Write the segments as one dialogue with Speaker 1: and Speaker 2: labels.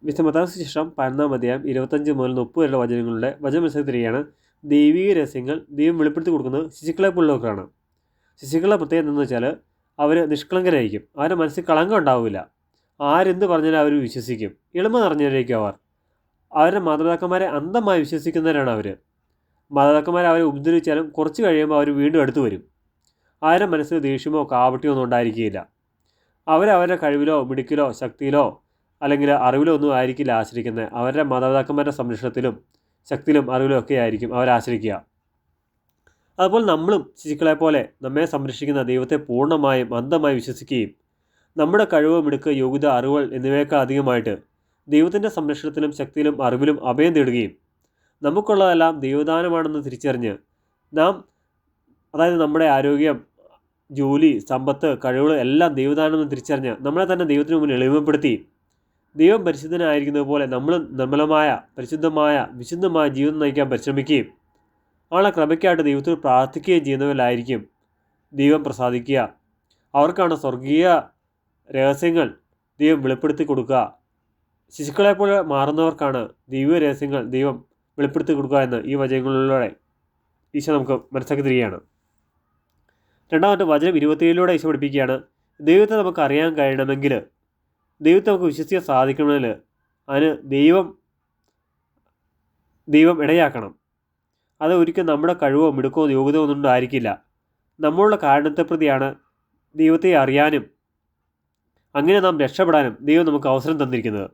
Speaker 1: വിശുദ്ധ മത്തായി സുവിശേഷം 11-ാം അധ്യായം 25 മുതൽ 30 വരെയുള്ള വചനങ്ങളുടെ വചനമനുസരിക്കുകയാണ് ദൈവിക രഹസ്യങ്ങൾ ദൈവം വെളിപ്പെടുത്തി കൊടുക്കുന്നത് ശിശുക്കളെ പോലുള്ളവർക്കാണ്. ശിശുക്കളുടെ പ്രത്യേകത എന്താണെന്ന് വെച്ചാൽ അവർ നിഷ്കളങ്കരായിരിക്കും. അവരുടെ മനസ്സിൽ കളങ്കം ഉണ്ടാവില്ല. ആരെന്ത് പറഞ്ഞാലും അവർ വിശ്വസിക്കും. എളിമ നിറഞ്ഞവരായിരിക്കും അവർ. അവരുടെ മാതാപിതാക്കന്മാരെ അന്ധമായി വിശ്വസിക്കുന്നവരാണ് അവർ. മാതാപിതാക്കന്മാരെ അവരെ ഉപദ്രവിച്ചാലും കുറച്ച് കഴിയുമ്പോൾ അവർ വീണ്ടും അടുത്ത് വരും. ആരുടെ മനസ്സിൽ ദേഷ്യമോ കാപട്യമോ ഒന്നും ഉണ്ടായിരിക്കുകയില്ല. അവരവരുടെ കഴിവിലോ മിടുക്കിലോ ശക്തിയിലോ അല്ലെങ്കിൽ അറിവിലോ ഒന്നും ആയിരിക്കില്ല ആശ്രയിക്കുന്നത്. അവരുടെ മാതാപിതാക്കന്മാരുടെ സംരക്ഷണത്തിലും ശക്തിയിലും അറിവിലും ഒക്കെ ആയിരിക്കും അവരാശ്രയിക്കുക. അതുപോലെ നമ്മളും ശിശുക്കളെ പോലെ നമ്മെ സംരക്ഷിക്കുന്ന ദൈവത്തെ പൂർണ്ണമായും അന്ധമായി വിശ്വസിക്കുകയും നമ്മുടെ കഴിവ് മിടുക്ക് യോഗ്യത അറിവുകൾ എന്നിവയേക്കാൾ അധികമായിട്ട് ദൈവത്തിൻ്റെ സംരക്ഷണത്തിലും ശക്തിയിലും അറിവിലും അഭയം തേടുകയും നമുക്കുള്ളതെല്ലാം ദൈവദാനമാണെന്ന് തിരിച്ചറിഞ്ഞ് നാം, അതായത് നമ്മുടെ ആരോഗ്യം, ജോലി, സമ്പത്ത്, കഴിവുകൾ എല്ലാം ദൈവദാനമെന്ന് തിരിച്ചറിഞ്ഞ് നമ്മളെ തന്നെ ദൈവത്തിന് മുന്നിൽ എളിമപ്പെടുത്തി ദൈവം പരിശുദ്ധനായിരിക്കുന്നത് പോലെ നമ്മളും നിർമ്മലമായ പരിശുദ്ധമായ വിശുദ്ധമായ ജീവിതം നയിക്കാൻ പരിശ്രമിക്കുകയും ആളെ കൃപയ്ക്കായിട്ട് ദൈവത്തോട് പ്രാർത്ഥിക്കുകയും ചെയ്യുന്നവരിലായിരിക്കും ദൈവം പ്രസാദിക്കുക. അവർക്കാണ് സ്വർഗീയ രഹസ്യങ്ങൾ ദൈവം വെളിപ്പെടുത്തി കൊടുക്കുക. ശിശുക്കളെപ്പോലെ മാറുന്നവർക്കാണ് ദൈവ രഹസ്യങ്ങൾ ദൈവം വെളിപ്പെടുത്തി കൊടുക്കുക എന്ന് ഈ വചനങ്ങളിലൂടെ ഈശോ നമുക്ക് മനസ്സിലാക്കി തരികയാണ്. രണ്ടാമത്തെ വചനം 27 ഈശോ പഠിപ്പിക്കുകയാണ്, ദൈവത്തെ നമുക്ക് അറിയാൻ കഴിയണമെങ്കിൽ, ദൈവത്തെ നമുക്ക് വിശ്വസിക്കാൻ സാധിക്കണമെങ്കിൽ അതിന് ദൈവം ഇടയാക്കണം. അത് ഒരിക്കലും നമ്മുടെ കഴിവോ മിടുക്കോ യോഗ്യതയോ ഒന്നും ആയിരിക്കില്ല. നമ്മളുടെ കാരണത്തെ പ്രതിയാണ് ദൈവത്തെ അറിയാനും അങ്ങനെ നാം രക്ഷപ്പെടാനും ദൈവം നമുക്ക് അവസരം തന്നിരിക്കുന്നത്.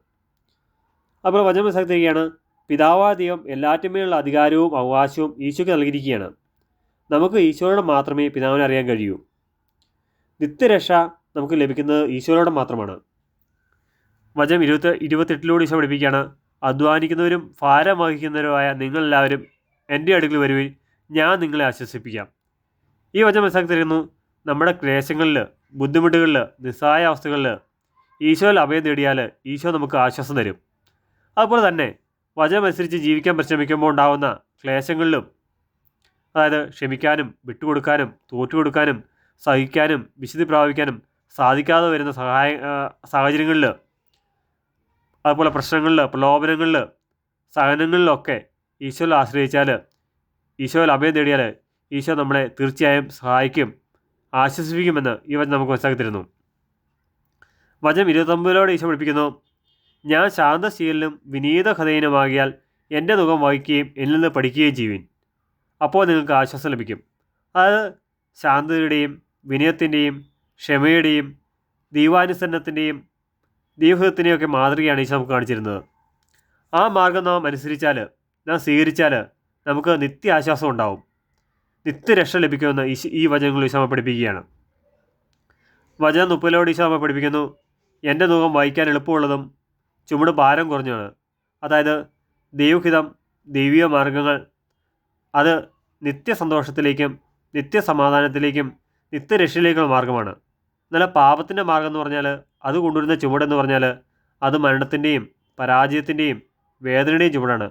Speaker 1: അപ്പോൾ വചനം മനസ്സിലാക്കിയിരിക്കുകയാണ്, പിതാവായ ദൈവം എല്ലാറ്റിന്മേലുള്ള അധികാരവും അവകാശവും ഈശോയ്ക്ക് നൽകിയിരിക്കുകയാണ്. നമുക്ക് ഈശോയോട് മാത്രമേ പിതാവിനെ അറിയാൻ കഴിയൂ. നിത്യരക്ഷ നമുക്ക് ലഭിക്കുന്നത് ഈശോയോടെ മാത്രമാണ്. വചനം 28 ഈശോ പഠിപ്പിക്കുകയാണ്, അധ്വാനിക്കുന്നവരും ഭാരം വഹിക്കുന്നവരുമായ നിങ്ങളെല്ലാവരും എൻ്റെ അടുക്കൽ വരുവിൻ, ഞാൻ നിങ്ങളെ ആശ്വസിപ്പിക്കാം. ഈ വചനം മനസ്സിലാക്കി തരുന്നു, നമ്മുടെ ക്ലേശങ്ങളിൽ, ബുദ്ധിമുട്ടുകളിൽ, നിസ്സഹായ അവസ്ഥകളിൽ ഈശോയിൽ അഭയം തേടിയാൽ ഈശോ നമുക്ക് ആശ്വാസം തരും. അതുപോലെ തന്നെ വചനമനുസരിച്ച് ജീവിക്കാൻ പരിശ്രമിക്കുമ്പോൾ ഉണ്ടാകുന്ന ക്ലേശങ്ങളിലും, അതായത് ക്ഷമിക്കാനും വിട്ടുകൊടുക്കാനും തോറ്റുകൊടുക്കാനും സഹിക്കാനും വിശുദ്ധി പ്രാപിക്കാനും സാധിക്കാതെ വരുന്ന സാഹചര്യങ്ങളിൽ, അതുപോലെ പ്രശ്നങ്ങളിൽ, പ്രലോഭനങ്ങളിൽ, സഹനങ്ങളിലൊക്കെ ഈശോയിൽ ആശ്രയിച്ചാൽ, ഈശോയിൽ അഭയം തേടിയാൽ ഈശോ നമ്മളെ തീർച്ചയായും സഹായിക്കും, ആശ്വസിപ്പിക്കുമെന്ന് ഈ വചനം നമുക്ക് മനസ്സിലാക്കി തരുന്നു. വചനം 29 ഈശോ പഠിപ്പിക്കുന്നു, ഞാൻ ശാന്തശീലനും വിനീത ഹൃദയനുമാകിയാൽ എൻ്റെ മുഖം വഹിക്കുകയും എന്നിൽ നിന്ന് പഠിക്കുകയും ചെയ്യുവിൻ, അപ്പോൾ നിങ്ങൾക്ക് ആശ്വാസം ലഭിക്കും. അതായത് ശാന്തതയുടെയും വിനയത്തിൻ്റെയും ക്ഷമയുടെയും ദൈവാനുസരണത്തിൻ്റെയും ദൈവഹിതത്തിൻ്റെയും ഒക്കെ മാതൃകയാണ് ഈശോ നമുക്ക് കാണിച്ചിരുന്നത്. ആ മാർഗം നാം അനുസരിച്ചാൽ, നാം സ്വീകരിച്ചാൽ നമുക്ക് നിത്യാശ്വാസം ഉണ്ടാവും, നിത്യരക്ഷ ലഭിക്കുമെന്ന് ഈ വചനങ്ങൾ ഈശോ പഠിപ്പിക്കുകയാണ്. വചനം 30 ഈശോ പഠിപ്പിക്കുന്നു, എൻ്റെ മുഖം വഹിക്കാൻ എളുപ്പമുള്ളതും ചുമട് ഭാരം കുറഞ്ഞതാണ്. അതായത് ദൈവഹിതം, ദൈവിക മാർഗങ്ങൾ അത് നിത്യസന്തോഷത്തിലേക്കും നിത്യസമാധാനത്തിലേക്കും നിത്യരക്ഷയിലേക്കുള്ള മാർഗ്ഗമാണ്. എന്നാൽ പാപത്തിൻ്റെ മാർഗ്ഗം എന്ന് പറഞ്ഞാൽ, അത് കൊണ്ടുവരുന്ന ചുമടെന്ന് പറഞ്ഞാൽ അത് മരണത്തിൻ്റെയും പരാജയത്തിൻ്റെയും വേദനയുടെയും ചുമടാണ്.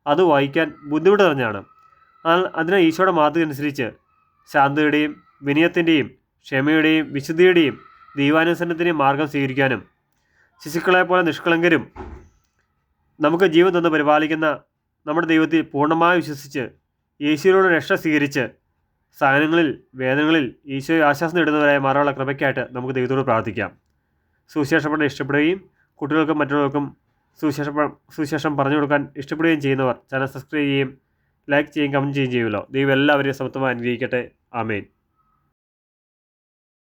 Speaker 1: അത് വഹിക്കാൻ ബുദ്ധിമുട്ട് നിറഞ്ഞാണ്. അതിനാൽ ഈശോയുടെ മാതൃക അനുസരിച്ച് ശാന്തതയുടെയും വിനയത്തിൻ്റെയും ക്ഷമയുടെയും വിശുദ്ധിയുടെയും ദൈവാനുസരണത്തിൻ്റെയും മാർഗം സ്വീകരിക്കാനും ശിശുക്കളെപ്പോലെ നിഷ്കളങ്കരും നമുക്ക് ജീവൻ തന്ന് പരിപാലിക്കുന്ന നമ്മുടെ ദൈവത്തിൽ പൂർണ്ണമായി വിശ്വസിച്ച് യേശുവിനോട് രക്ഷ സ്വീകരിച്ച് സഹനങ്ങളിൽ വേദനകളിൽ ഈശോയെ ആശ്വാസം നേടുന്നവരായ മാറാനുള്ള കൃപയ്ക്കായിട്ട് നമുക്ക് ദൈവത്തോട് പ്രാർത്ഥിക്കാം. സുവിശേഷം ഇഷ്ടപ്പെടുകയും കുട്ടികൾക്കും മറ്റുള്ളവർക്കും സുവിശേഷം പറഞ്ഞു കൊടുക്കാൻ ഇഷ്ടപ്പെടുകയും ചെയ്യുന്നവർ ചാനൽ സബ്സ്ക്രൈബ് ചെയ്യുകയും ലൈക്ക് ചെയ്യുകയും കമൻറ്റ് ചെയ്യുകയും ചെയ്യുമല്ലോ. ദൈവം എല്ലാവരെയും സമത്വമായി അനുഗ്രഹിക്കട്ടെ. ആമേൻ.